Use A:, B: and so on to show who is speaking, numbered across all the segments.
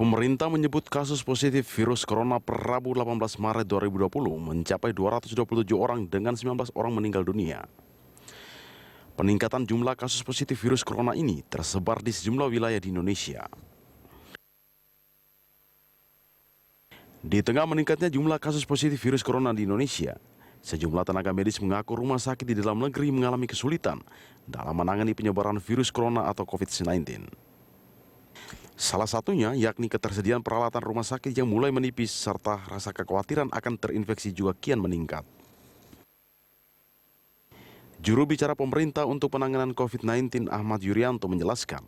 A: Pemerintah menyebut kasus positif virus corona per Rabu 18 Maret 2020 mencapai 227 orang dengan 19 orang meninggal dunia. Peningkatan jumlah kasus positif virus corona ini tersebar di sejumlah wilayah di Indonesia. Di tengah meningkatnya jumlah kasus positif virus corona di Indonesia, sejumlah tenaga medis mengaku rumah sakit di dalam negeri mengalami kesulitan dalam menangani penyebaran virus corona atau COVID-19. Salah satunya yakni ketersediaan peralatan rumah sakit yang mulai menipis serta rasa kekhawatiran akan terinfeksi juga kian meningkat. Juru bicara pemerintah untuk penanganan COVID-19 Ahmad Yuryanto menjelaskan,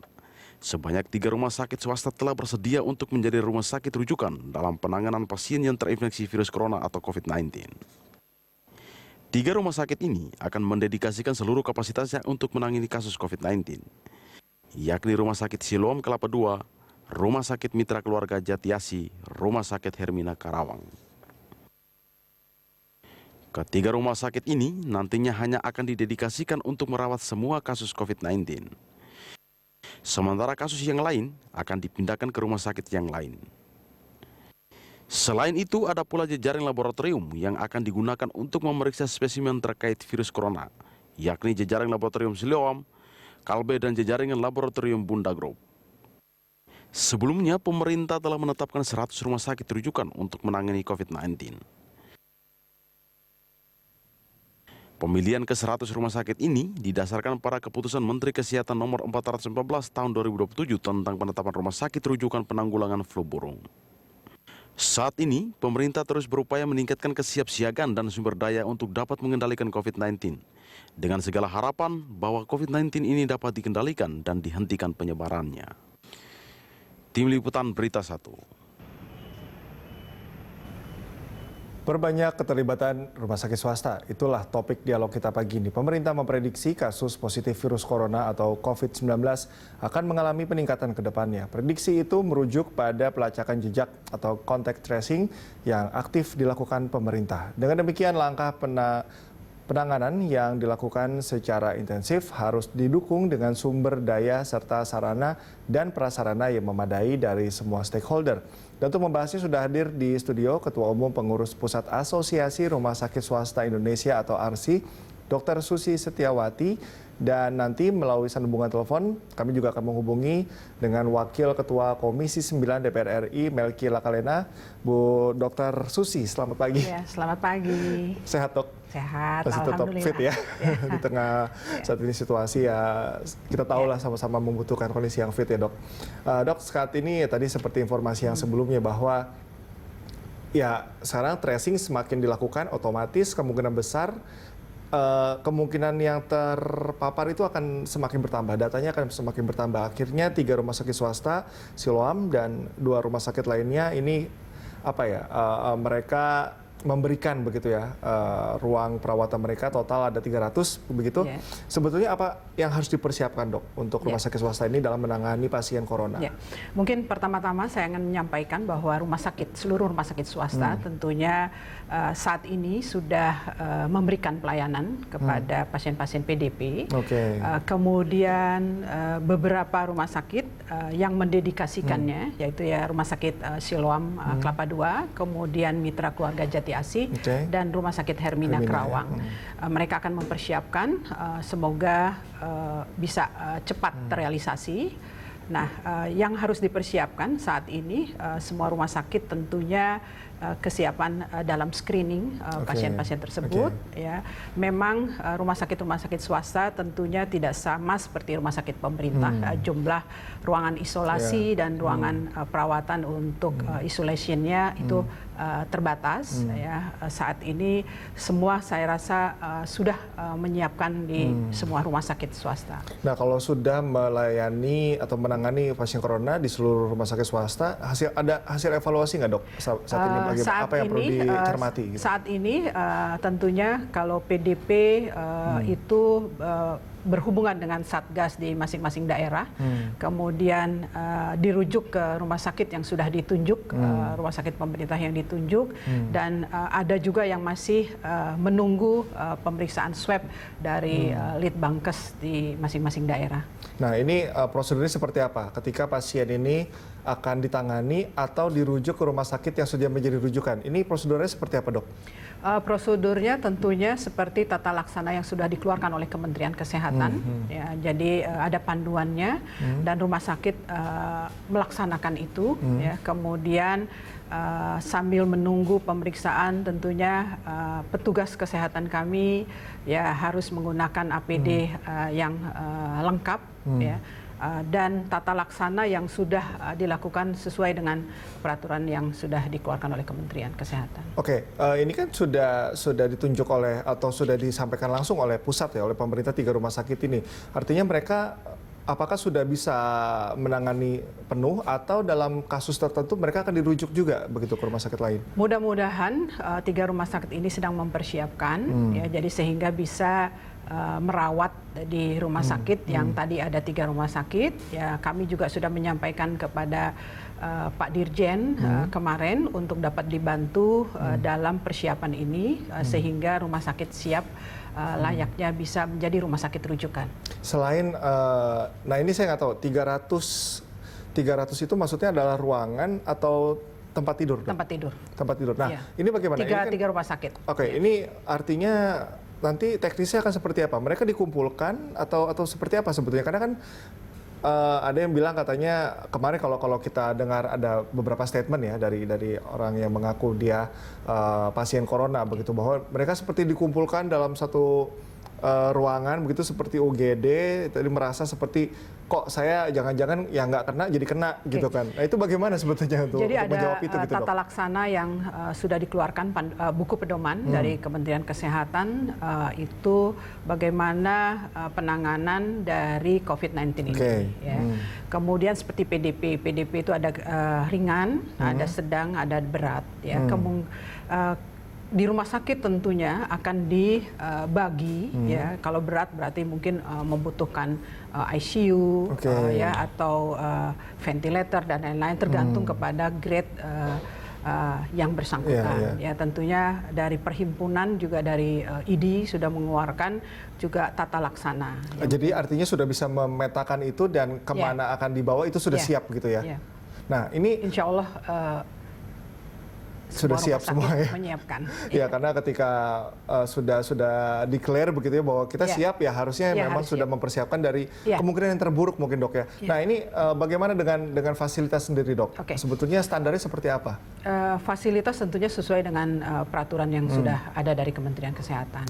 A: sebanyak 3 rumah sakit swasta telah bersedia untuk menjadi rumah sakit rujukan dalam penanganan pasien yang terinfeksi virus corona atau COVID-19. 3 rumah sakit ini akan mendedikasikan seluruh kapasitasnya untuk menangani kasus COVID-19, yakni Rumah Sakit Siloam Kelapa II, Rumah Sakit Mitra Keluarga Jatiasi, Rumah Sakit Hermina Karawang. Ketiga rumah sakit ini nantinya hanya akan didedikasikan untuk merawat semua kasus COVID-19. Sementara kasus yang lain akan dipindahkan ke rumah sakit yang lain. Selain itu, ada pula jejaring laboratorium yang akan digunakan untuk memeriksa spesimen terkait virus corona, yakni jejaring laboratorium Siloam, Kalbe, dan jejaring laboratorium Bunda Group. Sebelumnya, pemerintah telah menetapkan 100 rumah sakit rujukan untuk menangani COVID-19. Pemilihan ke-100 rumah sakit ini didasarkan pada keputusan Menteri Kesehatan nomor 414 tahun 2027 tentang penetapan rumah sakit rujukan penanggulangan flu burung. Saat ini, pemerintah terus berupaya meningkatkan kesiapsiagaan dan sumber daya untuk dapat mengendalikan COVID-19, dengan segala harapan bahwa COVID-19 ini dapat dikendalikan dan dihentikan penyebarannya. Tim Liputan Berita 1.
B: Perbanyak keterlibatan rumah sakit swasta, itulah topik dialog kita pagi ini. Pemerintah memprediksi kasus positif virus corona atau COVID-19 akan mengalami peningkatan ke depannya. Prediksi itu merujuk pada pelacakan jejak atau contact tracing yang aktif dilakukan pemerintah. Dengan demikian, langkah penanganan yang dilakukan secara intensif harus didukung dengan sumber daya serta sarana dan prasarana yang memadai dari semua stakeholder. Dan untuk membahasnya sudah hadir di studio Ketua Umum Pengurus Pusat Asosiasi Rumah Sakit Swasta Indonesia atau ARSI, Dr. Susi Setiawati. Dan nanti melalui sambungan telepon kami juga akan menghubungi dengan Wakil Ketua Komisi 9 DPR RI Melki Lakalena, Bu Dr. Susi. Selamat pagi.
C: Ya, selamat pagi.
B: Sehat, Dok?
C: Sehat,
B: masih tetap fit ya, di tengah saat ini situasi ya kita tahulah sama-sama membutuhkan kondisi yang fit ya, Dok. Dok, saat ini ya, tadi seperti informasi yang sebelumnya bahwa ya sekarang tracing semakin dilakukan, otomatis kemungkinan besar kemungkinan yang terpapar itu akan semakin bertambah, datanya akan semakin bertambah. Akhirnya 3 rumah sakit swasta, Siloam, dan 2 rumah sakit lainnya ini mereka memberikan begitu ya ruang perawatan mereka, total ada 300 begitu. Yeah. Sebetulnya apa yang harus dipersiapkan, Dok, untuk rumah sakit swasta ini dalam menangani pasien corona?
C: Yeah. Mungkin pertama-tama saya ingin menyampaikan bahwa seluruh rumah sakit swasta tentunya saat ini sudah memberikan pelayanan kepada pasien-pasien PDP. Okay. Kemudian beberapa rumah sakit yang mendedikasikannya, yaitu ya Rumah Sakit Siloam Kelapa II, kemudian Mitra Keluarga Jatiasi, dan Rumah Sakit Hermina Karawang. Mereka akan mempersiapkan, semoga bisa cepat terrealisasi. Nah, yang harus dipersiapkan saat ini semua rumah sakit tentunya kesiapan dalam screening pasien-pasien tersebut. Ya, memang rumah sakit swasta tentunya tidak sama seperti rumah sakit pemerintah. Jumlah ruangan isolasi dan ruangan perawatan untuk isolationnya itu terbatas. Ya, saat ini semua saya rasa sudah menyiapkan di semua rumah sakit swasta.
B: Nah, kalau sudah melayani atau menangani pasien corona di seluruh rumah sakit swasta, ada hasil evaluasi nggak, Dok, saat ini? Apa yang perlu dicermati?
C: Saat ini tentunya kalau PDP itu berhubungan dengan satgas di masing-masing daerah, kemudian dirujuk ke rumah sakit yang sudah ditunjuk, rumah sakit pemerintah yang ditunjuk, dan ada juga yang masih menunggu pemeriksaan swab dari Litbangkes di masing-masing daerah.
B: Nah, ini prosedurnya seperti apa? Ketika pasien ini akan ditangani atau dirujuk ke rumah sakit yang sudah menjadi rujukan. Ini prosedurnya seperti apa, Dok?
C: Prosedurnya tentunya seperti tata laksana yang sudah dikeluarkan oleh Kementerian Kesehatan. Ya, jadi ada panduannya dan rumah sakit melaksanakan itu. Ya, kemudian sambil menunggu pemeriksaan tentunya petugas kesehatan kami ya harus menggunakan APD yang lengkap. Ya. Dan tata laksana yang sudah dilakukan sesuai dengan peraturan yang sudah dikeluarkan oleh Kementerian Kesehatan.
B: Oke, ini kan sudah ditunjuk oleh atau sudah disampaikan langsung oleh pusat ya, oleh pemerintah 3 rumah sakit ini. Artinya mereka apakah sudah bisa menangani penuh atau dalam kasus tertentu mereka akan dirujuk juga begitu ke rumah sakit lain?
C: Mudah-mudahan 3 rumah sakit ini sedang mempersiapkan, ya, jadi sehingga bisa merawat di rumah sakit yang tadi ada 3 rumah sakit. Ya, kami juga sudah menyampaikan kepada Pak Dirjen kemarin untuk dapat dibantu dalam persiapan ini sehingga rumah sakit siap layaknya bisa menjadi rumah sakit rujukan.
B: Selain, nah ini saya nggak tahu, 300 itu maksudnya adalah ruangan atau tempat tidur?
C: Tempat tidur.
B: Tempat tidur. Nah,
C: Iya.
B: ini bagaimana?
C: Tiga rumah sakit.
B: Oke, ini artinya nanti teknisnya akan seperti apa? Mereka dikumpulkan atau seperti apa sebetulnya? Karena kan ada yang bilang katanya kemarin kalau kita dengar ada beberapa statement ya dari orang yang mengaku dia pasien corona begitu, bahwa mereka seperti dikumpulkan dalam satu ruangan begitu seperti UGD, tadi merasa seperti kok saya jangan-jangan yang nggak kena jadi kena gitu kan. Nah itu bagaimana sebetulnya untuk menjawab itu gitu,
C: tata
B: Dok?
C: laksana yang sudah dikeluarkan buku pedoman dari Kementerian Kesehatan itu bagaimana penanganan dari COVID-19 ini. Ya. Kemudian seperti PDP itu ada ringan, ada sedang, ada berat. Ya. Di rumah sakit tentunya akan dibagi, ya. Kalau berat berarti mungkin membutuhkan ICU, ya, atau ventilator dan lain-lain tergantung kepada grade yang bersangkutan. Ya, tentunya dari perhimpunan juga dari ID sudah mengeluarkan juga tata laksana.
B: Jadi artinya sudah bisa memetakan itu dan kemana akan dibawa itu sudah siap gitu ya. Nah ini
C: insya Allah
B: sudah siap semua ya.
C: Menyiapkan.
B: Ya, karena ketika sudah declare begitu ya bahwa kita siap ya harusnya memang sudah mempersiapkan dari kemungkinan yang terburuk mungkin, Dok ya. Nah ini bagaimana dengan fasilitas sendiri, Dok? Sebetulnya standarnya seperti apa?
C: Fasilitas tentunya sesuai dengan peraturan yang sudah ada dari Kementerian Kesehatan.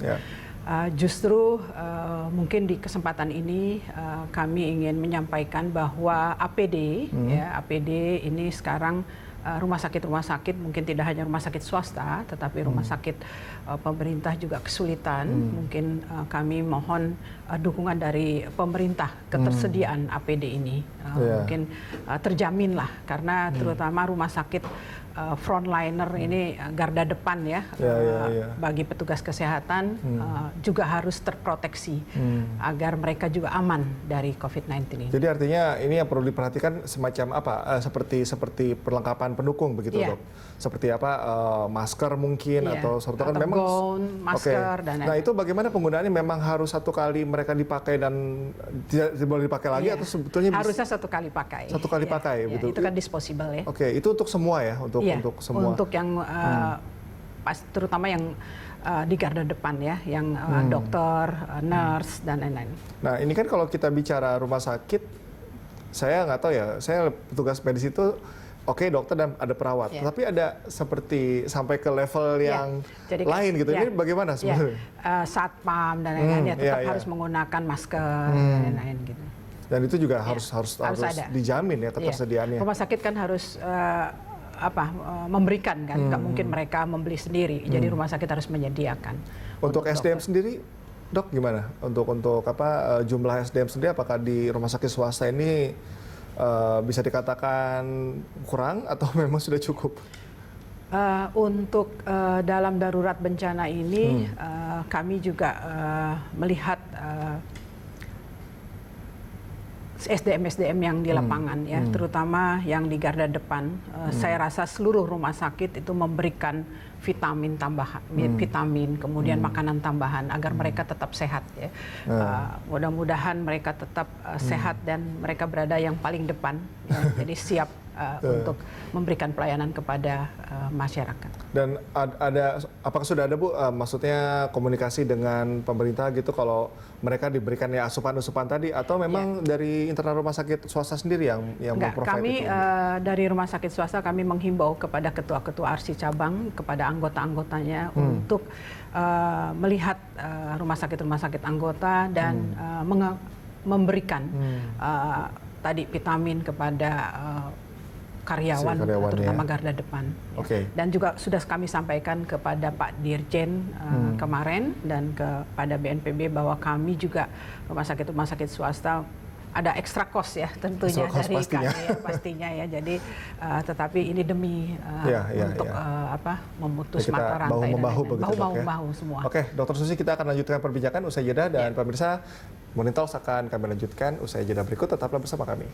C: Justru mungkin di kesempatan ini kami ingin menyampaikan bahwa APD, APD ini sekarang rumah sakit mungkin tidak hanya rumah sakit swasta, tetapi rumah sakit pemerintah juga kesulitan. Mungkin kami mohon dukungan dari pemerintah ketersediaan APD ini mungkin terjamin lah, karena terutama rumah sakit frontliner ini garda depan ya, bagi petugas kesehatan juga harus terproteksi agar mereka juga aman dari COVID-19 ini.
B: Jadi artinya ini yang perlu diperhatikan semacam apa? Seperti perlengkapan pendukung begitu, Dok? Seperti apa? Masker mungkin atau kan memang
C: gaun, masker dan
B: nah itu bagaimana penggunaannya? Memang harus satu kali mereka dipakai dan tidak boleh dipakai lagi atau sebetulnya
C: harusnya satu kali pakai.
B: Satu kali pakai betul.
C: Itu kan disposable ya.
B: Itu untuk semua ya, untuk semua.
C: Untuk yang terutama yang di garda depan ya, yang dokter, nurse dan lain-lain. Nah
B: ini kan kalau kita bicara rumah sakit, saya nggak tahu ya, saya petugas medis itu dokter dan ada perawat, tapi ada seperti sampai ke level yang lain gitu. Ini bagaimana sebenarnya?
C: Satpam dan lain-lain tetap harus menggunakan masker dan lain-lain gitu.
B: Dan itu juga harus dijamin ya ketersediaannya.
C: Rumah sakit kan harus memberikan kan, nggak mungkin mereka membeli sendiri. Jadi rumah sakit harus menyediakan.
B: Untuk SDM sendiri, Dok, gimana? Untuk jumlah SDM sendiri, apakah di rumah sakit swasta ini bisa dikatakan kurang atau memang sudah cukup?
C: Untuk dalam darurat bencana ini kami juga melihat SDM yang di lapangan ya, terutama yang di garda depan. Saya rasa seluruh rumah sakit itu memberikan vitamin tambahan, vitamin, kemudian makanan tambahan agar mereka tetap sehat ya. Mudah-mudahan mereka tetap sehat dan mereka berada yang paling depan ya, jadi siap untuk memberikan pelayanan kepada masyarakat.
B: Dan apakah sudah ada Bu, maksudnya komunikasi dengan pemerintah gitu kalau mereka diberikan ya asupan-asupan tadi, atau memang dari internal rumah sakit swasta sendiri yang
C: memprovide kami itu? Dari rumah sakit swasta kami menghimbau kepada ketua-ketua ARSI cabang, kepada anggota-anggotanya untuk melihat rumah sakit anggota dan memberikan tadi vitamin kepada karyawan terutama garda depan.
B: Okay.
C: Dan juga sudah kami sampaikan kepada Pak Dirjen kemarin dan kepada BNPB bahwa kami juga rumah sakit swasta ada extra cost ya tentunya dari pastinya ya. Jadi tetapi ini demi untuk memutus mata rantai bahu-bahu semua.
B: Oke, Dr. Susi, kita akan lanjutkan perbincangan usai jeda dan pemirsa Morning Talks akan kami lanjutkan usai jeda berikut, tetaplah bersama kami.